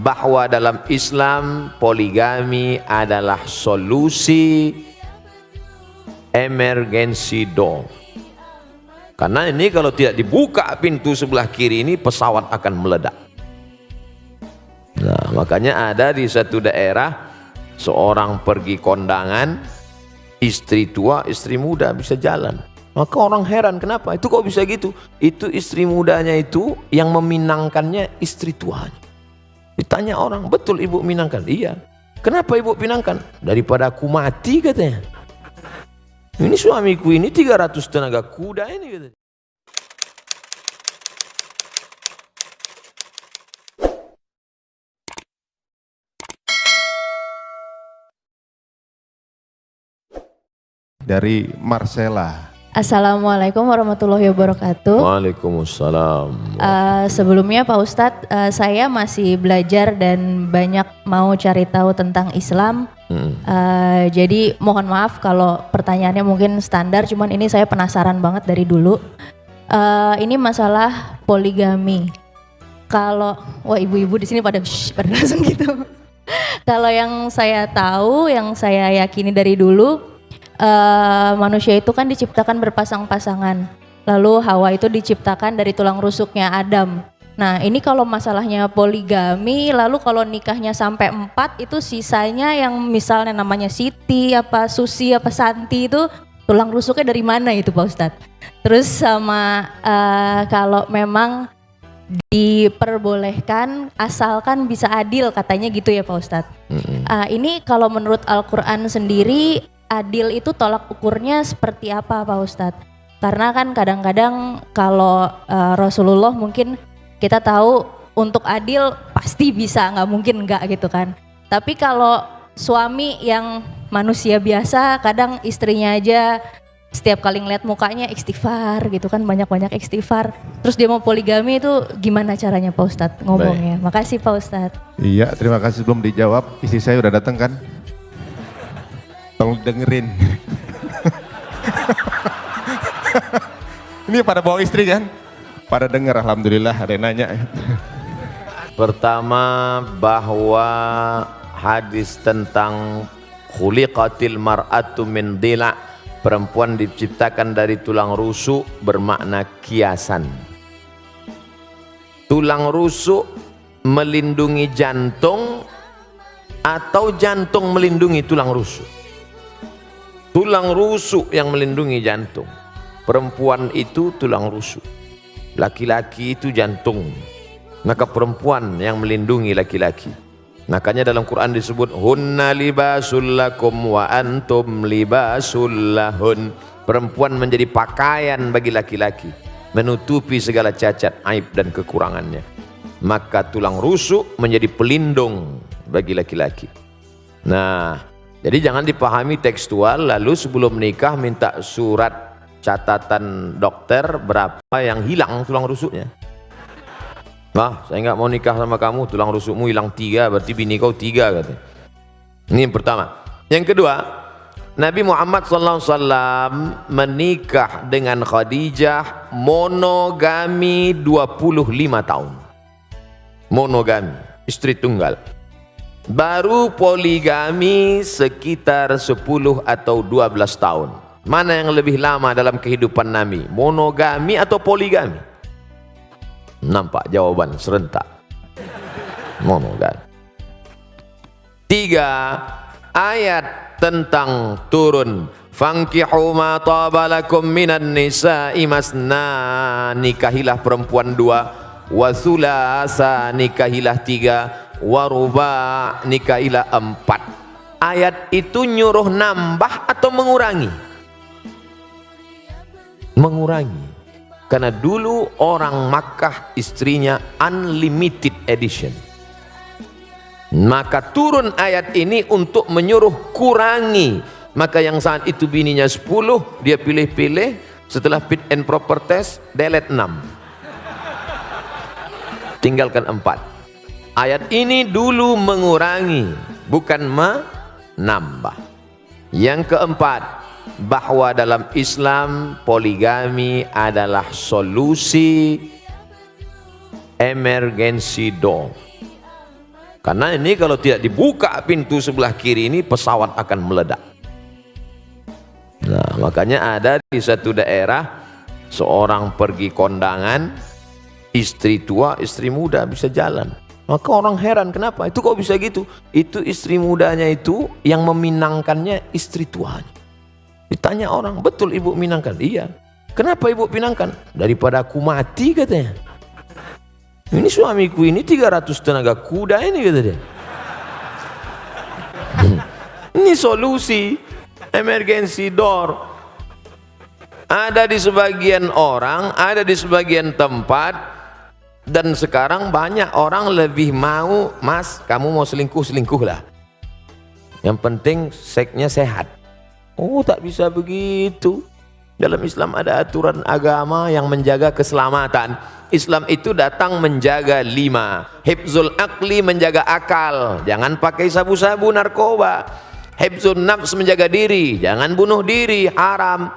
bahwa dalam Islam poligami adalah solusi emergency door. Karena ini kalau tidak dibuka pintu sebelah kiri ini, pesawat akan meledak. Nah, makanya ada di satu daerah seorang pergi kondangan, istri tua, istri muda bisa jalan. Maka orang heran, kenapa? Itu kok bisa gitu? Itu istri mudanya itu yang meminangkannya istri tuanya. Ditanya orang, betul ibu minangkan? Iya. Kenapa ibu pinangkan? Daripada aku mati katanya. Ini suamiku ini 300 tenaga kuda ini katanya. Dari Marcella. Assalamualaikum warahmatullahi wabarakatuh. Waalaikumsalam. Sebelumnya Pak Ustadz, saya masih belajar dan banyak mau cari tahu tentang Islam. Jadi mohon maaf kalau pertanyaannya mungkin standar, cuman ini saya penasaran banget dari dulu. Ini masalah poligami. Kalau wah ibu-ibu di sini pada langsung gitu. Kalau yang saya tahu, yang saya yakini dari dulu, manusia itu kan diciptakan berpasang-pasangan. Lalu Hawa itu diciptakan dari tulang rusuknya Adam. Nah ini kalau masalahnya poligami, lalu kalau nikahnya sampai 4 itu sisanya yang misalnya namanya Siti, apa Susi, apa Santi itu tulang rusuknya dari mana itu Pak Ustadz? Terus sama kalau memang diperbolehkan asalkan bisa adil katanya gitu ya Pak Ustadz. Ini kalau menurut Al-Quran sendiri adil itu tolak ukurnya seperti apa Pak Ustadz? Karena kan kadang-kadang kalau Rasulullah mungkin kita tahu untuk adil pasti bisa, nggak mungkin nggak gitu kan. Tapi kalau suami yang manusia biasa, kadang istrinya aja setiap kali ngeliat mukanya istighfar gitu kan, banyak-banyak istighfar. Terus dia mau poligami itu gimana caranya Pak Ustadz ngomongnya? Baik. Makasih Pak Ustadz. Iya, terima kasih. Sebelum dijawab, istri saya udah datang kan? Tolong dengerin. Ini pada bawa istri kan? Pada denger, alhamdulillah ada yang nanya. Pertama, bahwa hadis tentang khuliqatil mar'atu min dila', perempuan diciptakan dari tulang rusuk, bermakna kiasan. Tulang rusuk melindungi jantung atau jantung melindungi tulang rusuk? Tulang rusuk yang melindungi jantung. Perempuan itu tulang rusuk, laki-laki itu jantung. Maka perempuan yang melindungi laki-laki. Makanya dalam Quran disebut hunna libasul lakum wa antum libasul lahun. Perempuan menjadi pakaian bagi laki-laki, menutupi segala cacat, aib dan kekurangannya. Maka tulang rusuk menjadi pelindung bagi laki-laki. Nah, jadi jangan dipahami tekstual lalu sebelum nikah minta surat catatan dokter berapa yang hilang tulang rusuknya. Nah, saya nggak mau nikah sama kamu, tulang rusukmu hilang 3, berarti bini kau 3 katanya. Ini yang pertama. Yang kedua, Nabi Muhammad SAW menikah dengan Khadijah monogami 25 tahun. Monogami, istri tunggal. Baru poligami sekitar 10 atau 12 tahun. Mana yang lebih lama dalam kehidupan Nabi? Monogami atau poligami? Nampak jawaban serentak. Monogami. 3. Ayat tentang turun. Fankihu ma tabalakum minan nisa'i masna. Nikahilah perempuan 2. Wa thulasa, nikahilah 3. Waruba, nikahilah 4. Ayat itu nyuruh nambah atau mengurangi? Mengurangi. Karena dulu orang Makkah istrinya unlimited edition. Maka turun ayat ini untuk menyuruh kurangi. Maka yang saat itu bininya 10, dia pilih-pilih, setelah fit and proper test delete 6, tinggalkan 4. Ayat ini dulu mengurangi, bukan menambah. Yang keempat, bahwa dalam Islam poligami adalah solusi emergency door. Karena ini kalau tidak dibuka pintu sebelah kiri ini, pesawat akan meledak. Nah, makanya ada di satu daerah seorang pergi kondangan, istri tua, istri muda bisa jalan. Maka orang heran, kenapa? Itu kok bisa gitu? Itu istri mudanya itu yang meminangkannya istri tuanya. Ditanya orang, betul ibu minangkan? Iya. Kenapa ibu pinangkan? Daripada aku mati katanya. Ini suamiku ini 300 tenaga kuda ini kata dia. Ini solusi emergency door. Ada di sebagian orang, ada di sebagian tempat, dan sekarang banyak orang lebih mau, mas kamu mau selingkuh lah. Yang penting seksnya sehat. Oh, tak bisa begitu. Dalam Islam ada aturan agama yang menjaga keselamatan. Islam itu datang menjaga 5. Hifzul aqli, menjaga akal, jangan pakai sabu-sabu narkoba. Hifzul nafs, menjaga diri, jangan bunuh diri, haram.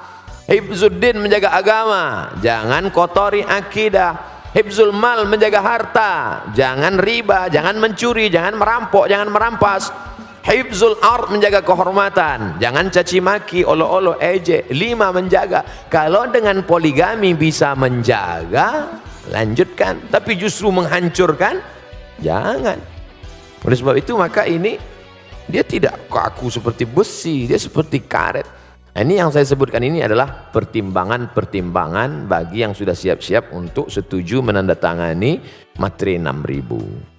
Hifzuddin, menjaga agama, jangan kotori akidah. Hifzul mal, menjaga harta, jangan riba, jangan mencuri, jangan merampok, jangan merampas. Hifzul ard, menjaga kehormatan, jangan caci maki, olo-olo, ejek. 5 menjaga. Kalau dengan poligami bisa menjaga, lanjutkan. Tapi justru menghancurkan, jangan. Oleh sebab itu maka ini dia tidak kaku seperti besi, dia seperti karet. Nah, ini yang saya sebutkan ini adalah pertimbangan-pertimbangan bagi yang sudah siap-siap untuk setuju menandatangani materi 6.000.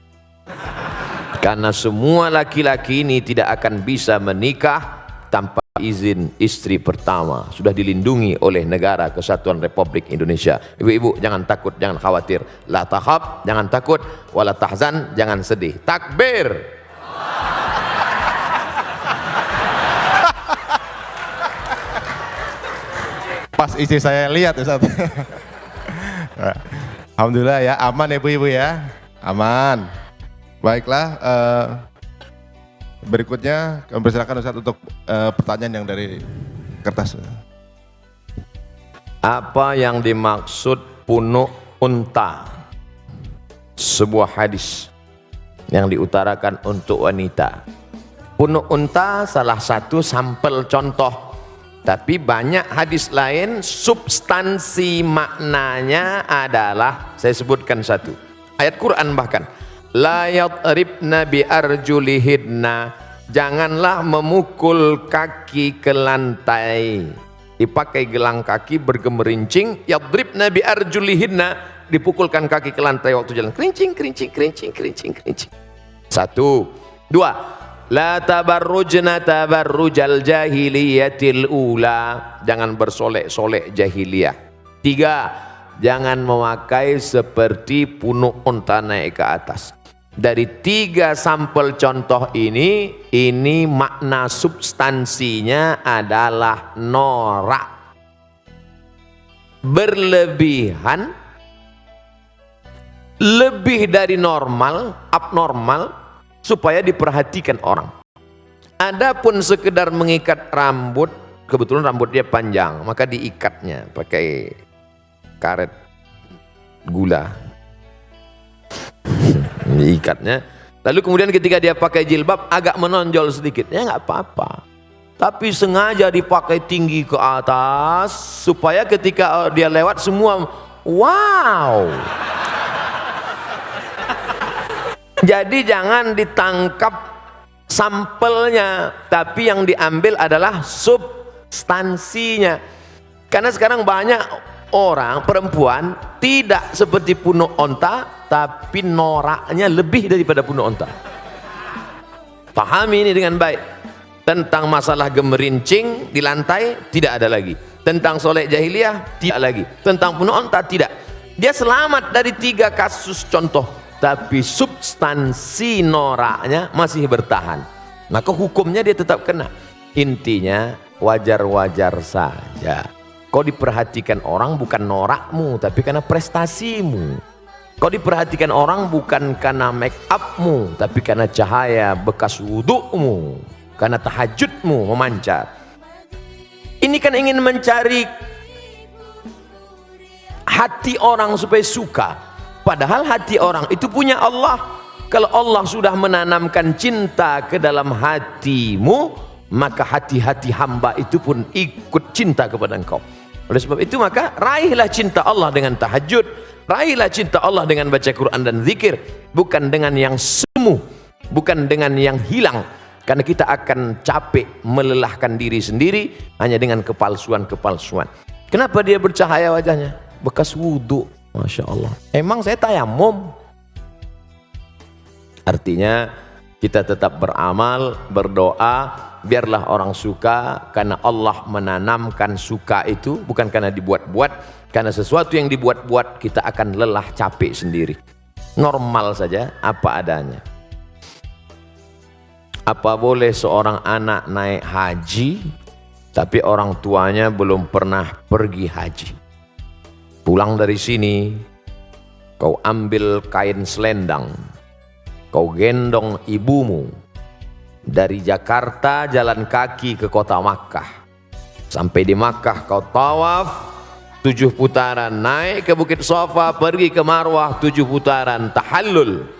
Karena semua laki-laki ini tidak akan bisa menikah tanpa izin istri pertama. Sudah dilindungi oleh Negara Kesatuan Republik Indonesia. Ibu-ibu jangan takut, jangan khawatir. La takhaf, jangan takut. Wala tahzan, jangan sedih. Takbir. Pas istri saya lihat Ustaz. Alhamdulillah ya, aman ya ibu-ibu ya. Aman. Baiklah, berikutnya kami persilakan Ustaz untuk pertanyaan yang dari kertas. Apa yang dimaksud punuk unta? Sebuah hadis yang diutarakan untuk wanita. Punuk unta salah satu sampel contoh. Tapi banyak hadis lain, substansi maknanya adalah, saya sebutkan satu. Ayat Quran bahkan. La yadribna bi arjulihidna, janganlah memukul kaki ke lantai. Dipakai gelang kaki bergemerincing, yadribna bi arjulihidna, dipukulkan kaki ke lantai waktu jalan. Kerincing, kerincing, kerincing, kerincing, kerincing. 1. 2. La tabarrujna tabarrujal jahiliyatil ula, jangan bersolek-solek jahiliyah. 3. Jangan memakai seperti punuk unta naik ke atas. Dari 3 sampel contoh ini makna substansinya adalah norak, berlebihan, lebih dari normal, abnormal, supaya diperhatikan orang. Adapun sekedar mengikat rambut, kebetulan rambut dia panjang, maka diikatnya pakai karet gula. Diikatnya. Lalu kemudian ketika dia pakai jilbab agak menonjol sedikit, ya nggak apa-apa. Tapi sengaja dipakai tinggi ke atas supaya ketika dia lewat semua wow. Jadi jangan ditangkap sampelnya, tapi yang diambil adalah substansinya. Karena sekarang banyak orang, perempuan tidak seperti punuk onta, tapi noraknya lebih daripada punuk onta. Pahami ini dengan baik. Tentang masalah gemerincing di lantai tidak ada lagi. Tentang solek jahiliyah tidak lagi. Tentang punuk onta tidak. Dia selamat dari 3 kasus contoh, tapi substansi noraknya masih bertahan. Maka hukumnya dia tetap kena. Intinya wajar-wajar saja. Kau diperhatikan orang bukan norakmu, tapi karena prestasimu. Kau diperhatikan orang bukan karena make upmu, tapi karena cahaya bekas wudukmu, karena tahajudmu memancar. Ini kan ingin mencari hati orang supaya suka. Padahal hati orang itu punya Allah. Kalau Allah sudah menanamkan cinta ke dalam hatimu, maka hati-hati hamba itu pun ikut cinta kepada engkau. Oleh sebab itu maka raihlah cinta Allah dengan tahajud, raihlah cinta Allah dengan baca Quran dan zikir, bukan dengan yang semu, bukan dengan yang hilang. Karena kita akan capek melelahkan diri sendiri hanya dengan kepalsuan-kepalsuan. Kenapa dia bercahaya wajahnya? Bekas wudhu. Masya Allah. Emang saya tayamum? Artinya kita tetap beramal, berdoa, biarlah orang suka, karena Allah menanamkan suka itu bukan karena dibuat-buat. Karena sesuatu yang dibuat-buat kita akan lelah, capek sendiri. Normal saja, apa adanya. Apa boleh seorang anak naik haji tapi orang tuanya belum pernah pergi haji? Pulang dari sini, kau ambil kain selendang, kau gendong ibumu dari Jakarta jalan kaki ke kota Makkah. Sampai di Makkah kau tawaf 7 putaran, naik ke Bukit Safa, pergi ke Marwah 7 putaran, tahallul.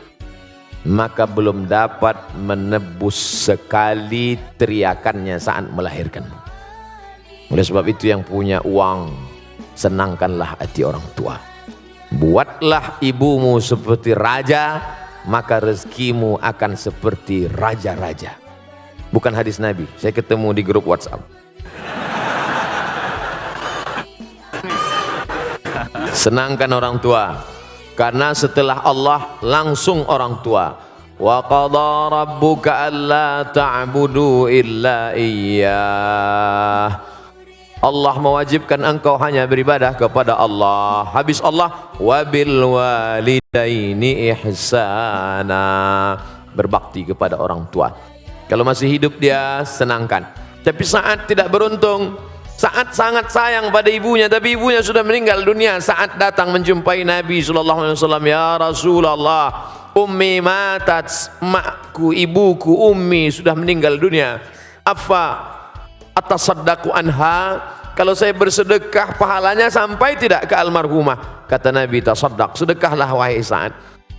Maka belum dapat menebus sekali teriakannya saat melahirkanmu. Oleh sebab itu yang punya uang, senangkanlah hati orang tua. Buatlah ibumu seperti raja, maka rezekimu akan seperti raja-raja. Bukan hadis Nabi, saya ketemu di grup WhatsApp. Senangkan orang tua. Karena setelah Allah langsung orang tua. Wa qadha rabbuka alla ta'budu illa iyyah. Allah mewajibkan engkau hanya beribadah kepada Allah. Habis Allah, wa bil walidaini ihsana. Berbakti kepada orang tua. Kalau masih hidup dia senangkan. Tapi saat tidak beruntung, saat sangat sayang pada ibunya, tapi ibunya sudah meninggal dunia, saat datang menjumpai Nabi SAW, ya Rasulullah, ummi matat, makku, ibuku, ummi sudah meninggal dunia. Apa atasaddaqu anha? Kalau saya bersedekah, pahalanya sampai tidak ke almarhumah? Kata Nabi, tasaddaq, sedekahlah wahai Sa'ad.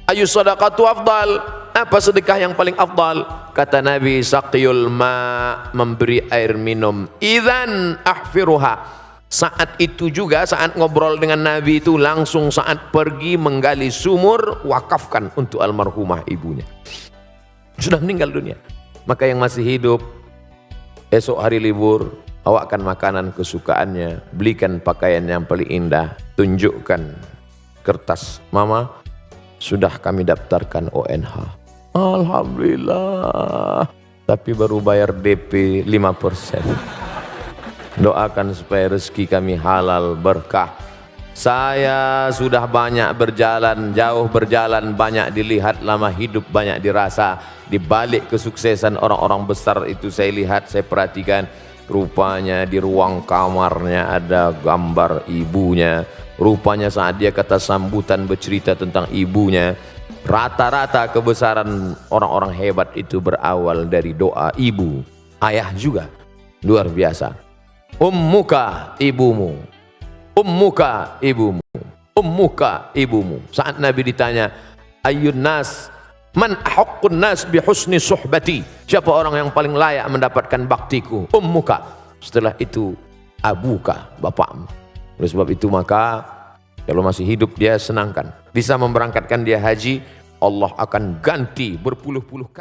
Ayu sadaqatu afdal? Apa sedekah yang paling afdal? Kata Nabi, saqiyul ma, memberi air minum. Idzan ahfiruha. Saat itu juga, saat ngobrol dengan Nabi itu, langsung saat pergi menggali sumur, wakafkan untuk almarhumah ibunya. Sudah meninggal dunia. Maka yang masih hidup, esok hari libur, bawakan makanan kesukaannya, belikan pakaian yang paling indah, tunjukkan kertas, mama, sudah kami daftarkan ONH. Alhamdulillah. Tapi baru bayar DP 5%. Doakan supaya rezeki kami halal berkah. Saya sudah banyak berjalan, jauh berjalan, banyak dilihat, lama hidup banyak dirasa. Di balik kesuksesan orang-orang besar itu saya lihat, saya perhatikan, rupanya di ruang kamarnya ada gambar ibunya. Rupanya saat dia kata sambutan bercerita tentang ibunya, rata-rata kebesaran orang-orang hebat itu berawal dari doa ibu. Ayah juga luar biasa. Ummuka, ibumu. Ummuka, ibumu. Ummuka, ibumu. Saat Nabi ditanya, ayyun nas, man ahaqqun nas bi husni suhbati? Siapa orang yang paling layak mendapatkan baktiku? Ummuka. Setelah itu abuka, bapakmu. Oleh sebab itu maka kalau masih hidup dia senangkan. Bisa memberangkatkan dia haji, Allah akan ganti berpuluh-puluh kali.